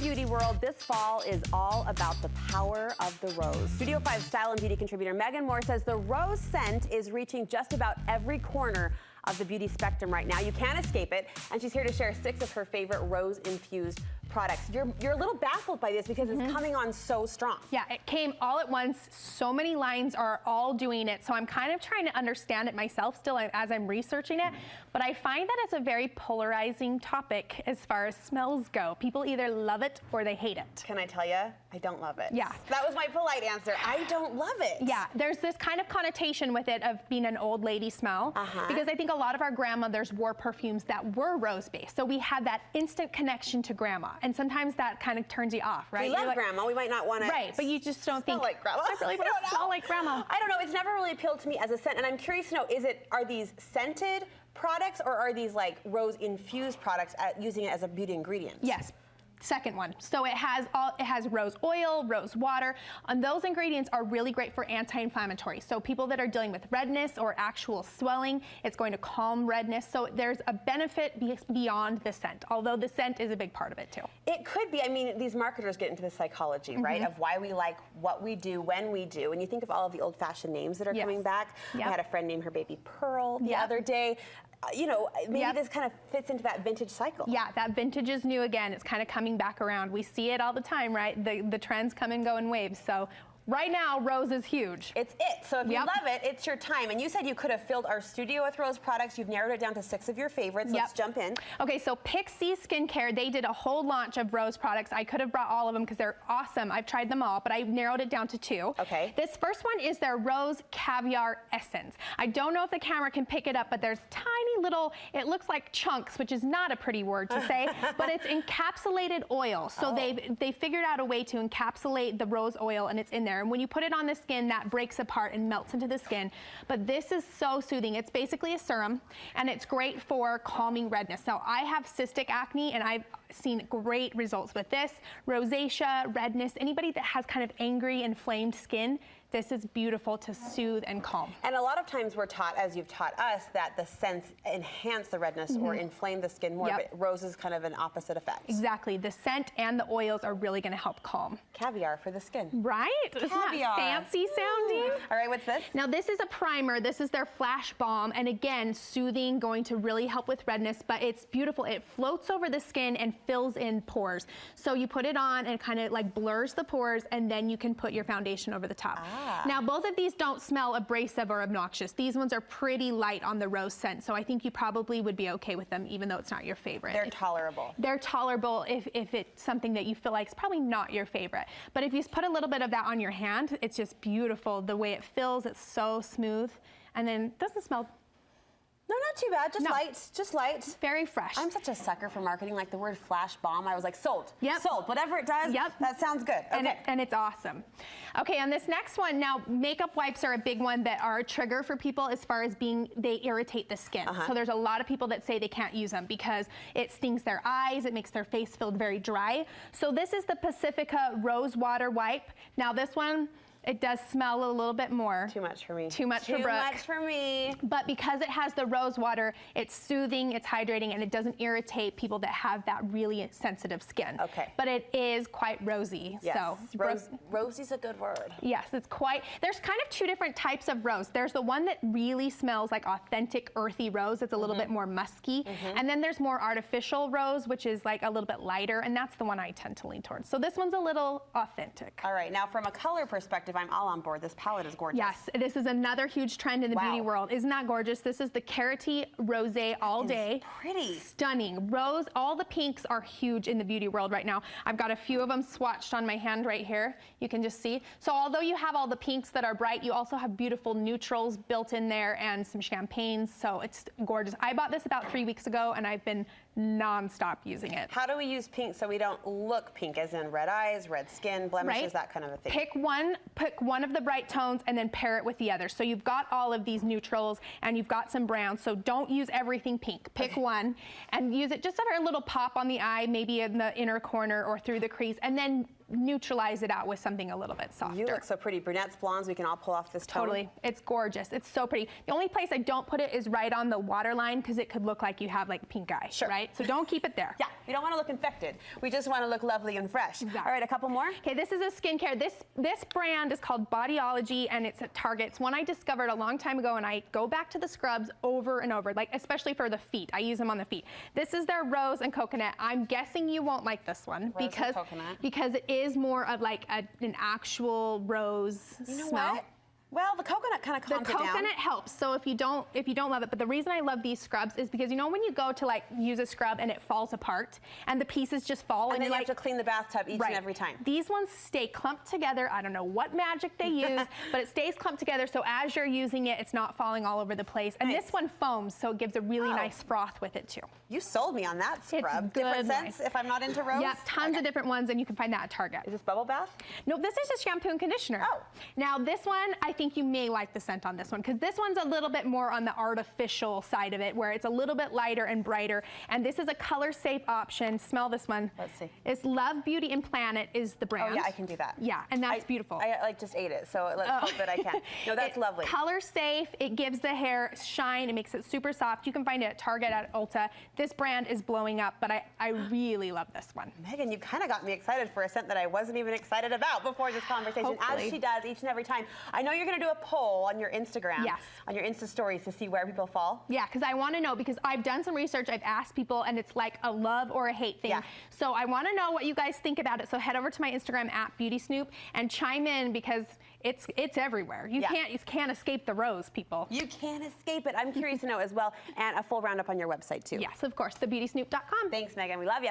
beauty world, this fall is all about the power of the rose. Studio 5 style and beauty contributor Megan Moore says the rose scent is reaching just about every corner of the beauty spectrum right now. You can't escape it, and she's here to share 6 of her favorite rose-infused products. You're a little baffled by this because it's coming on so strong. Yeah, it came all at once. So many lines are all doing it. So I'm kind of trying to understand it myself still as I'm researching it. But I find that it's a very polarizing topic as far as smells go. People either love it or they hate it. Can I tell you? I don't love it. Yeah. That was my polite answer. I don't love it. Yeah, there's this kind of connotation with it of being an old lady smell. Because I think a lot of our grandmothers wore perfumes that were rose-based. So we had that instant connection to grandma. And sometimes that kind of turns you off, right? We love grandma. We might not want to. Right, but you just don't think. Like grandma. I really want to smell like grandma. I don't know. It's never really appealed to me as a scent, and I'm curious to know: are these scented products, or are these like rose-infused products using it as a beauty ingredient? Yes. Second one. So it has rose oil, rose water, and those ingredients are really great for anti-inflammatory. So people that are dealing with redness or actual swelling, it's going to calm redness. So there's a benefit beyond the scent, although the scent is a big part of it too. It could be. I mean, these marketers get into the psychology, right, of why we like what we do when we do. And you think of all of the old-fashioned names that are coming back. I had a friend name her baby Pearl the other day. You know, maybe this kind of fits into that vintage cycle. Yeah, that vintage is new again. It's kind of coming back around. We see it all the time, right? The trends come and go in waves. So right now, rose is huge. It's it. So if you love it, it's your time. And you said you could have filled our studio with rose products. You've narrowed it down to 6 of your favorites. Let's jump in. Okay, so Pixie Skincare, they did a whole launch of rose products. I could have brought all of them because they're awesome. I've tried them all, but I narrowed it down to 2. Okay. This first one is their Rose Caviar Essence. I don't know if the camera can pick it up, but there's tiny little, it looks like chunks, which is not a pretty word to say, but it's encapsulated oil. So they figured out a way to encapsulate the rose oil, and it's in there. And when you put it on the skin, that breaks apart and melts into the skin. But this is so soothing. It's basically a serum, and it's great for calming redness. Now, I have cystic acne, and I've seen great results with this. Rosacea, redness, anybody that has kind of angry, inflamed skin, this is beautiful to soothe and calm. And a lot of times we're taught, as you've taught us, that the scents enhance the redness or inflame the skin more, but rose is kind of an opposite effect. Exactly. The scent and the oils are really going to help calm. Caviar for the skin. Right? Isn't that fancy sounding? All right, what's this? Now this is a primer. This is their Flash Balm, and again, soothing, going to really help with redness, but it's beautiful. It floats over the skin and fills in pores. So you put it on and kind of like blurs the pores, and then you can put your foundation over the top. Now, both of these don't smell abrasive or obnoxious. These ones are pretty light on the rose scent, so I think you probably would be okay with them, even though it's not your favorite. They're tolerable. They're tolerable if it's something that you feel like is probably not your favorite. But if you put a little bit of that on your hand, it's just beautiful. The way it fills, it's so smooth, and then it doesn't smell. No, not too bad. Just light. Just light. Very fresh. I'm such a sucker for marketing. Like the word Flash Balm, I was like, sold. Yep. Sold. Whatever it does, that sounds good. Okay. And it's awesome. Okay, on this next one, now makeup wipes are a big one that are a trigger for people as far as they irritate the skin. So there's a lot of people that say they can't use them because it stings their eyes, it makes their face feel very dry. So this is the Pacifica Rose Water Wipe. Now this one, it does smell a little bit more. Too much for me. Too much for Brooke. Too much for me. But because it has the rose water, it's soothing, it's hydrating, and it doesn't irritate people that have that really sensitive skin. Okay. But it is quite rosy. Yes. So rosy's a good word. Yes, it's quite, there's kind of 2 different types of rose. There's the one that really smells like authentic earthy rose. It's a little bit more musky. And then there's more artificial rose, which is like a little bit lighter, and that's the one I tend to lean towards. So this one's a little authentic. All right, now from a color perspective, I'm all on board. This palette is gorgeous. Yes, this is another huge trend in the beauty world. Isn't that gorgeous? This is the Carroty Rosé All Day. Pretty. Stunning. Rose, all the pinks are huge in the beauty world right now. I've got a few of them swatched on my hand right here. You can just see. So although you have all the pinks that are bright, you also have beautiful neutrals built in there and some champagnes. So it's gorgeous. I bought this about 3 weeks ago, and I've been non-stop using it. How do we use pink so we don't look pink, as in red eyes, red skin, blemishes, that kind of a thing? Pick one of the bright tones and then pair it with the other. So you've got all of these neutrals and you've got some browns, so don't use everything pink. Pick one and use it just for a little pop on the eye, maybe in the inner corner or through the crease, and then neutralize it out with something a little bit softer. You look so pretty. Brunettes, blondes, we can all pull off this tone. Totally. It's gorgeous. It's so pretty. The only place I don't put it is right on the waterline because it could look like you have like pink eye, right? So don't keep it there. Yeah, we don't want to look infected. We just want to look lovely and fresh. Exactly. All right, a couple more. Okay, this is a skincare. This brand is called Bodyology, and it's at Target. It's one I discovered a long time ago, and I go back to the scrubs over and over, like especially for the feet. I use them on the feet. This is their rose and coconut. I'm guessing you won't like this one because it is more of like an actual rose smell. What? Well, the coconut kind of calms it down. The coconut helps. So if you don't love it, but the reason I love these scrubs is because you know when you go to like use a scrub and it falls apart and the pieces just fall and then you have to clean the bathtub each and every time. These ones stay clumped together. I don't know what magic they use, but it stays clumped together. So as you're using it, it's not falling all over the place. And this one foams, so it gives a really nice froth with it too. You sold me on that scrub. It's different scents if I'm not into rose? Yep, tons of different ones, and you can find that at Target. Is this bubble bath? No, this is just shampoo and conditioner. Oh. Now this one, I think you may like the scent on this one because this one's a little bit more on the artificial side of it where it's a little bit lighter and brighter, and this is a color safe option. Smell this one. Let's see. It's Love Beauty and Planet is the brand. Oh yeah, I can do that. Yeah, and that's beautiful. I like just ate it, so let's hope that I can. No, that's lovely. Color safe, it gives the hair shine, it makes it super soft. You can find it at Target, at Ulta. This brand is blowing up, but I really love this one. Megan, you kind of got me excited for a scent that I wasn't even excited about before this conversation, Hopefully. as she does each and every time. I know you're going to do a poll on your Instagram, on your Insta stories to see where people fall. Yeah, because I want to know, because I've done some research, I've asked people, and it's like a love or a hate thing. Yeah. So I want to know what you guys think about it. So head over to my Instagram @BeautySnoop and chime in because it's everywhere. You can't escape the rose, people. You can't escape it. I'm curious to know as well, and a full roundup on your website too. Yes, of course, thebeautysnoop.com. Thanks, Megan. We love you.